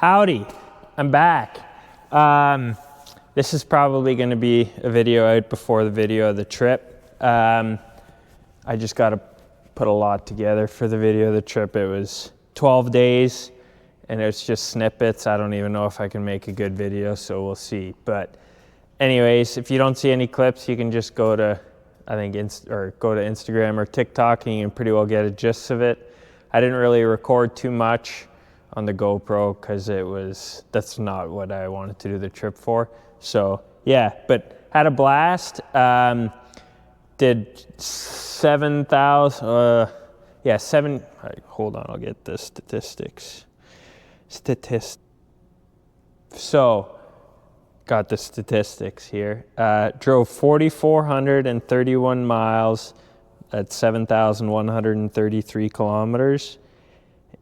Howdy, I'm back. This is probably going to be a video out before the video of the trip. I just got to put a lot together for the video of the trip. It was 12 days and it's just snippets. I don't even know if I can make a good video, so we'll see. But anyways, if you don't see any clips, you can just go to, go to Instagram or TikTok and you can pretty well get a gist of it. I didn't really record too much on the GoPro because that's not what I wanted to do the trip for. So yeah, but had a blast. Did 7,000, hold on, I'll get the statistics. So, got the statistics here. Drove 4,431 miles at 7,133 kilometers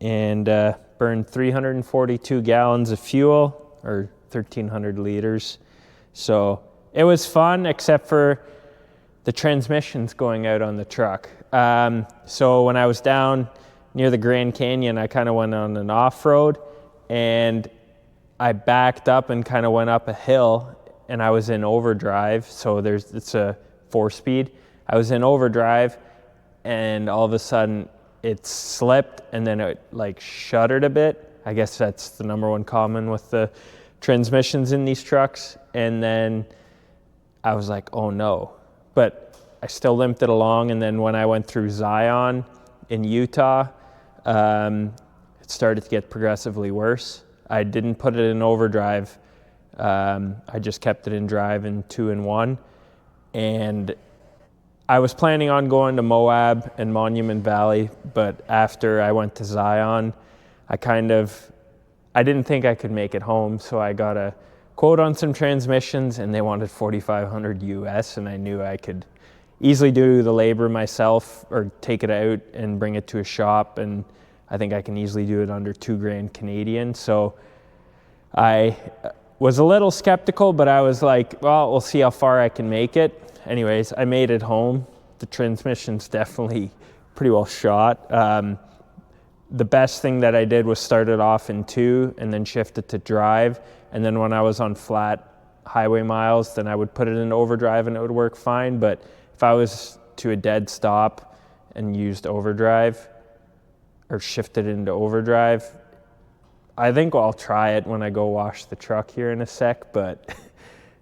and burned 342 gallons of fuel, or 1,300 liters. So it was fun, except for the transmissions going out on the truck. So when I was down near the Grand Canyon, I kind of went on an off-road and I backed up and kind of went up a hill and I was in overdrive. So it's a 4-speed. I was in overdrive and all of a sudden it slipped and then it like shuddered a bit. I guess that's the number one common with the transmissions in these trucks. And then I was like, oh no. But I still limped it along. And then when I went through Zion in Utah, it started to get progressively worse. I didn't put it in overdrive. I just kept it in drive in 2 and 1. And I was planning on going to Moab and Monument Valley, but after I went to Zion, I didn't think I could make it home, so I got a quote on some transmissions and they wanted $4,500 US, and I knew I could easily do the labor myself or take it out and bring it to a shop, and I think I can easily do it under $2,000 Canadian. So I was a little skeptical, but I was like, well, we'll see how far I can make it. Anyways, I made it home. The transmission's definitely pretty well shot. The best thing that I did was start it off in 2 and then shift it to drive. And then when I was on flat highway miles, then I would put it in overdrive and it would work fine. But if I was to a dead stop and used overdrive or shifted into overdrive, I think I'll try it when I go wash the truck here in a sec, but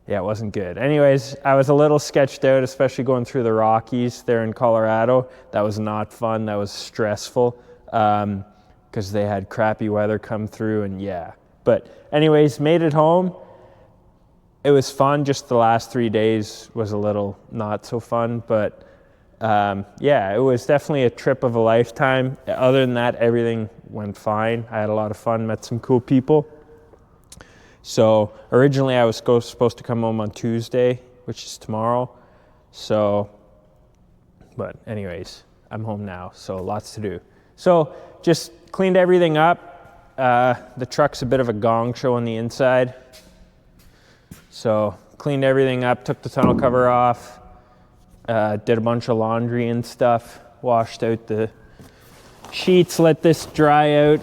yeah, it wasn't good. Anyways, I was a little sketched out, especially going through the Rockies there in Colorado. That was not fun. That was stressful because they had crappy weather come through, and yeah. But anyways, made it home. It was fun. Just the last 3 days was a little not so fun, but yeah, it was definitely a trip of a lifetime. Other than that, everything went fine. I had a lot of fun, met some cool people. So originally I was supposed to come home on Tuesday, which is tomorrow. So, but anyways, I'm home now, so lots to do. So just cleaned everything up. The truck's a bit of a gong show on the inside. So cleaned everything up, took the tonneau cover off, did a bunch of laundry and stuff, washed out the sheets, let this dry out.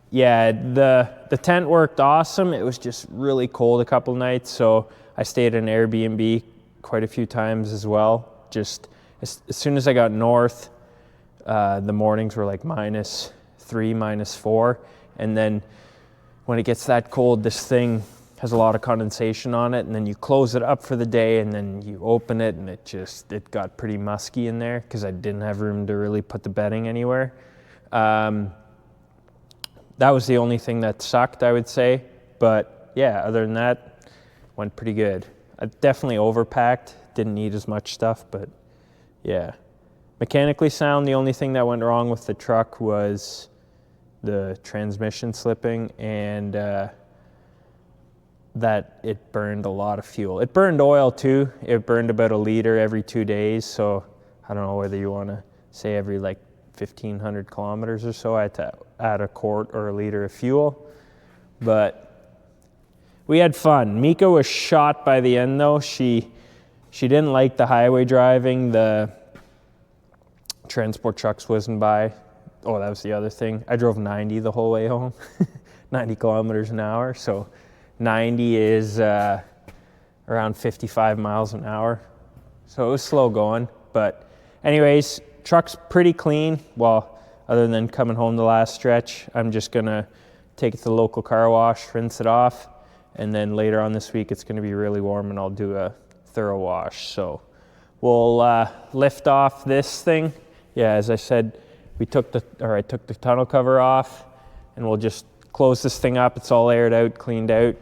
Yeah, the tent worked awesome. It was just really cold a couple nights, so I stayed in Airbnb quite a few times as well. Just as soon as I got north, the mornings were like -3, -4, and then when it gets that cold, this thing has a lot of condensation on it, and then you close it up for the day, and then you open it, and it got pretty musky in there because I didn't have room to really put the bedding anywhere. That was the only thing that sucked, I would say. But yeah, other than that, went pretty good. I definitely overpacked, didn't need as much stuff, but yeah. Mechanically sound, the only thing that went wrong with the truck was the transmission slipping and that it burned a lot of fuel. It burned oil too. It burned about 1 liter every 2 days. So I don't know whether you want to say every like 1,500 kilometers or so, I had to add a quart or 1 liter of fuel. But we had fun. Mika was shot by the end though. She didn't like the highway driving. The transport trucks whizzing by Oh, that was the other thing. I drove 90 the whole way home, 90 kilometers an hour. So 90 is around 55 miles an hour. So it was slow going. But anyways, truck's pretty clean. Well, other than coming home the last stretch, I'm just going to take it to the local car wash, rinse it off. And then later on this week, it's going to be really warm and I'll do a thorough wash. So we'll lift off this thing. Yeah, as I said, I took the tonneau cover off, and we'll just close this thing up. It's all aired out, cleaned out.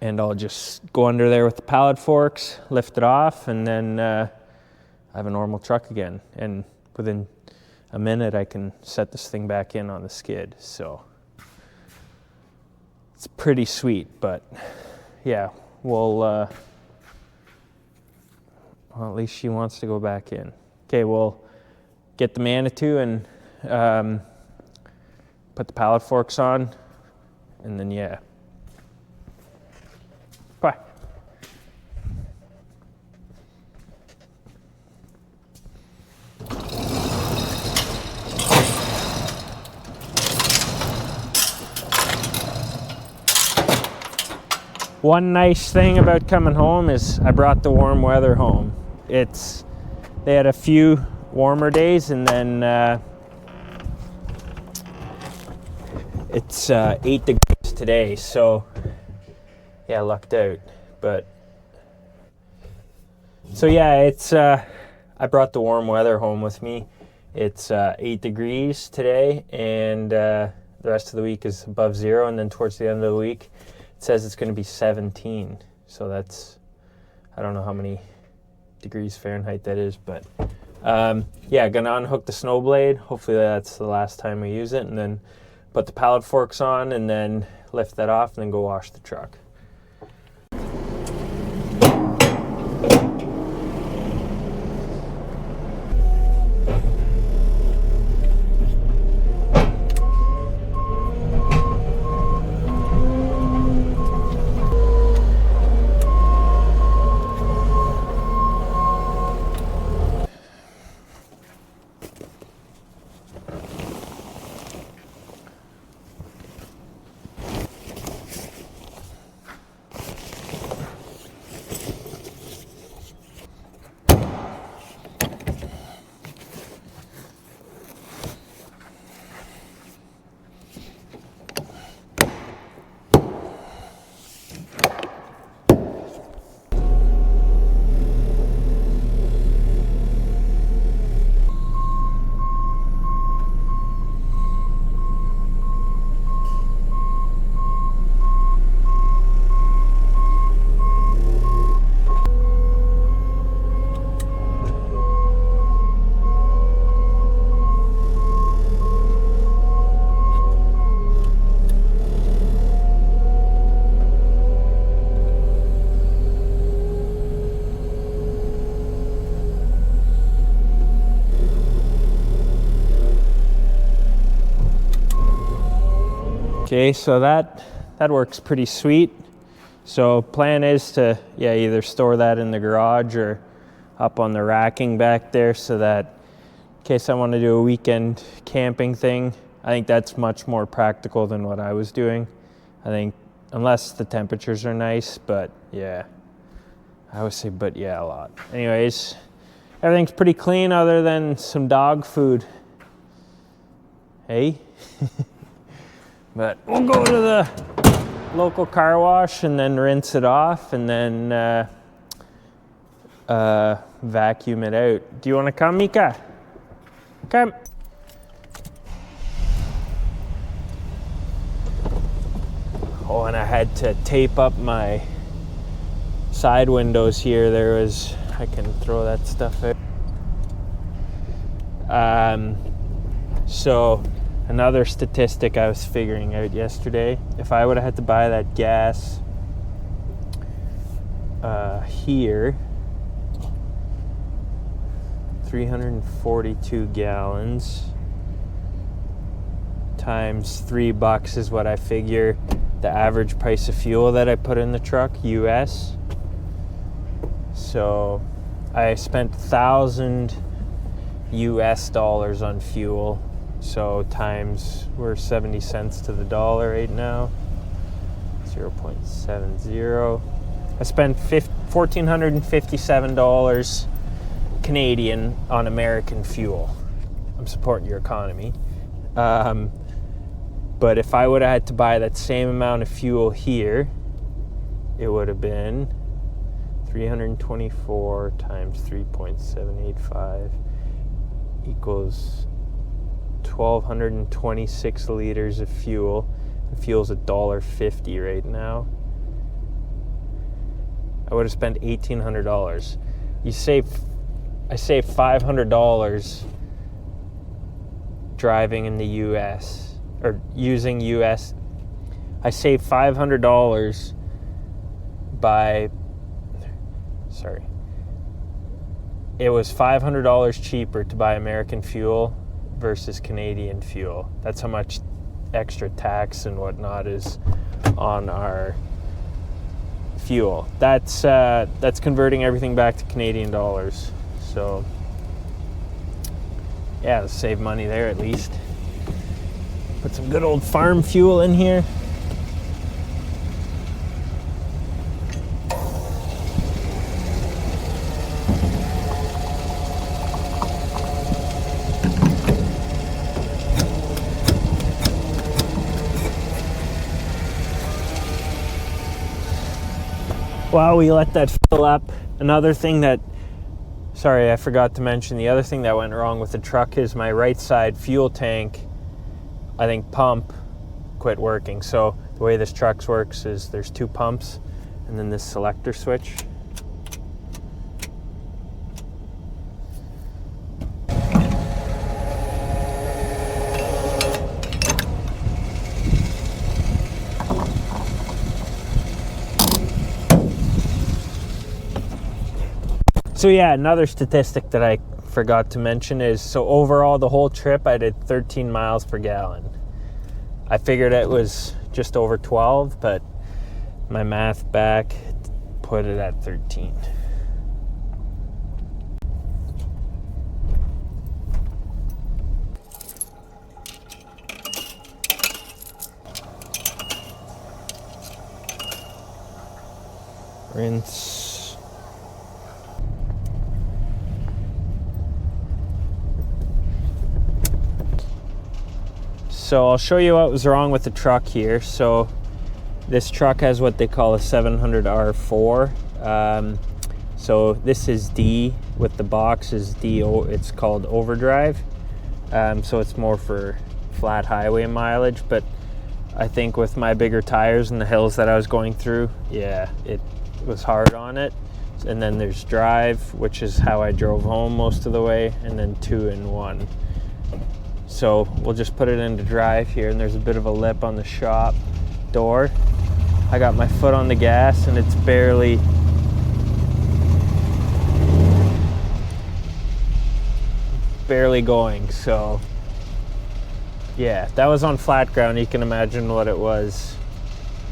And I'll just go under there with the pallet forks, lift it off, and then I have a normal truck again. And within a minute, I can set this thing back in on the skid. So it's pretty sweet, but yeah, well, at least she wants to go back in. Okay, we'll get the Manitou and put the pallet forks on, and then yeah. Bye. One nice thing about coming home is I brought the warm weather home. They had a few warmer days, and then it's 8 degrees today, so yeah, lucked out. But so yeah, it's I brought the warm weather home with me. It's 8 degrees today, and the rest of the week is above zero, and then towards the end of the week it says it's going to be 17. So that's, I don't know how many degrees Fahrenheit that is, but yeah, gonna unhook the snow blade. Hopefully that's the last time we use it, and then put the pallet forks on, and then lift that off, and then go wash the truck. Okay, so that works pretty sweet. So plan is to either store that in the garage or up on the racking back there, so that in case I want to do a weekend camping thing, I think that's much more practical than what I was doing. I think, unless the temperatures are nice, but yeah. I always say but yeah a lot. Anyways, everything's pretty clean other than some dog food. Hey? But we'll go to the local car wash and then rinse it off, and then vacuum it out. Do you want to come, Mika? Come. Oh, and I had to tape up my side windows here. I can throw that stuff out. So another statistic I was figuring out yesterday, if I would have had to buy that gas here, 342 gallons times $3 is what I figure the average price of fuel that I put in the truck, US. So I spent $1,000 US dollars on fuel. So times, we're 70 cents to the dollar right now. 0.70. I spent $1,457 Canadian on American fuel. I'm supporting your economy. But if I would have had to buy that same amount of fuel here, it would have been 324 times 3.785 equals 1,226 liters of fuel. The fuel's $1.50 right now. I would have spent $1,800. I saved $500 driving in the U.S. or using U.S. I saved $500 it was $500 cheaper to buy American fuel versus Canadian fuel. That's how much extra tax and whatnot is on our fuel. That's converting everything back to Canadian dollars. So yeah, save money there at least. Put some good old farm fuel in here. While we let that fill up, another thing that, sorry, I forgot to mention, the other thing that went wrong with the truck is my right side fuel tank, I think pump, quit working. So the way this truck works is there's two pumps and then this selector switch. So yeah, another statistic that I forgot to mention is, so overall the whole trip I did 13 miles per gallon. I figured it was just over 12, but my math back put it at 13. Rinse. So I'll show you what was wrong with the truck here. So this truck has what they call a 700R4. So this is D, with the box is D, it's called overdrive. So it's more for flat highway mileage, but I think with my bigger tires and the hills that I was going through, yeah, it was hard on it. And then there's drive, which is how I drove home most of the way, and then 2-in-1. So we'll just put it into drive here, and there's a bit of a lip on the shop door. I got my foot on the gas and it's barely going. So yeah, that was on flat ground. You can imagine what it was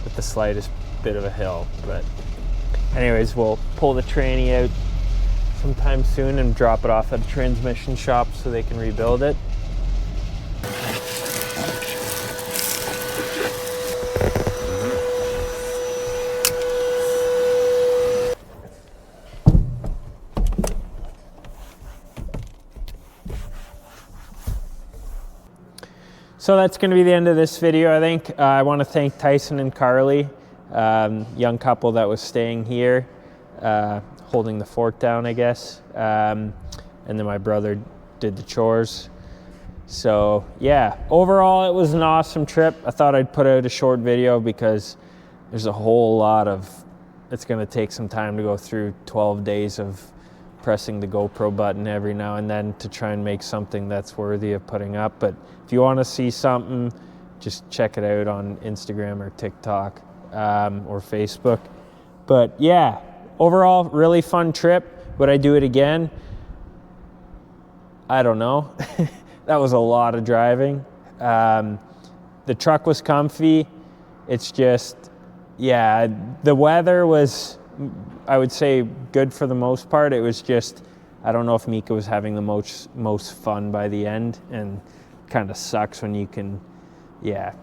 with the slightest bit of a hill. But anyways, we'll pull the tranny out sometime soon and drop it off at a transmission shop so they can rebuild it. So that's going to be the end of this video, I think. I want to thank Tyson and Carly, young couple that was staying here, holding the fort down, I guess. And then my brother did the chores. So yeah, overall it was an awesome trip. I thought I'd put out a short video because there's a whole lot of, it's going to take some time to go through 12 days of pressing the GoPro button every now and then to try and make something that's worthy of putting up. But if you want to see something, just check it out on Instagram or TikTok or Facebook. But yeah, overall, really fun trip. Would I do it again? I don't know. That was a lot of driving. The truck was comfy. It's just, yeah, the weather was, I would say, good for the most part. It was just I don't know if Mika was having the most fun by the end, and kind of sucks when you can, yeah,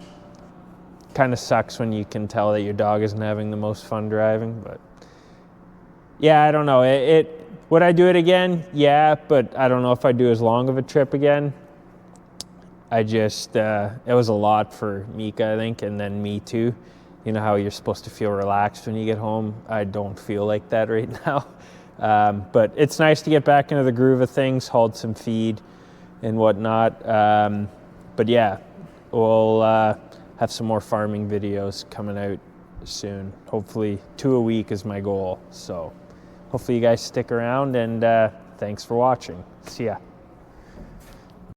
kind of sucks when you can tell that your dog isn't having the most fun driving. But yeah, I don't know. Would I do it again? Yeah, but I don't know if I'd do as long of a trip again. I just, it was a lot for Mika, I think, and then me too. You know how you're supposed to feel relaxed when you get home? I don't feel like that right now. But it's nice to get back into the groove of things, hold some feed and whatnot. But yeah, we'll have some more farming videos coming out soon. Hopefully 2 a week is my goal. So hopefully you guys stick around, and thanks for watching. See ya.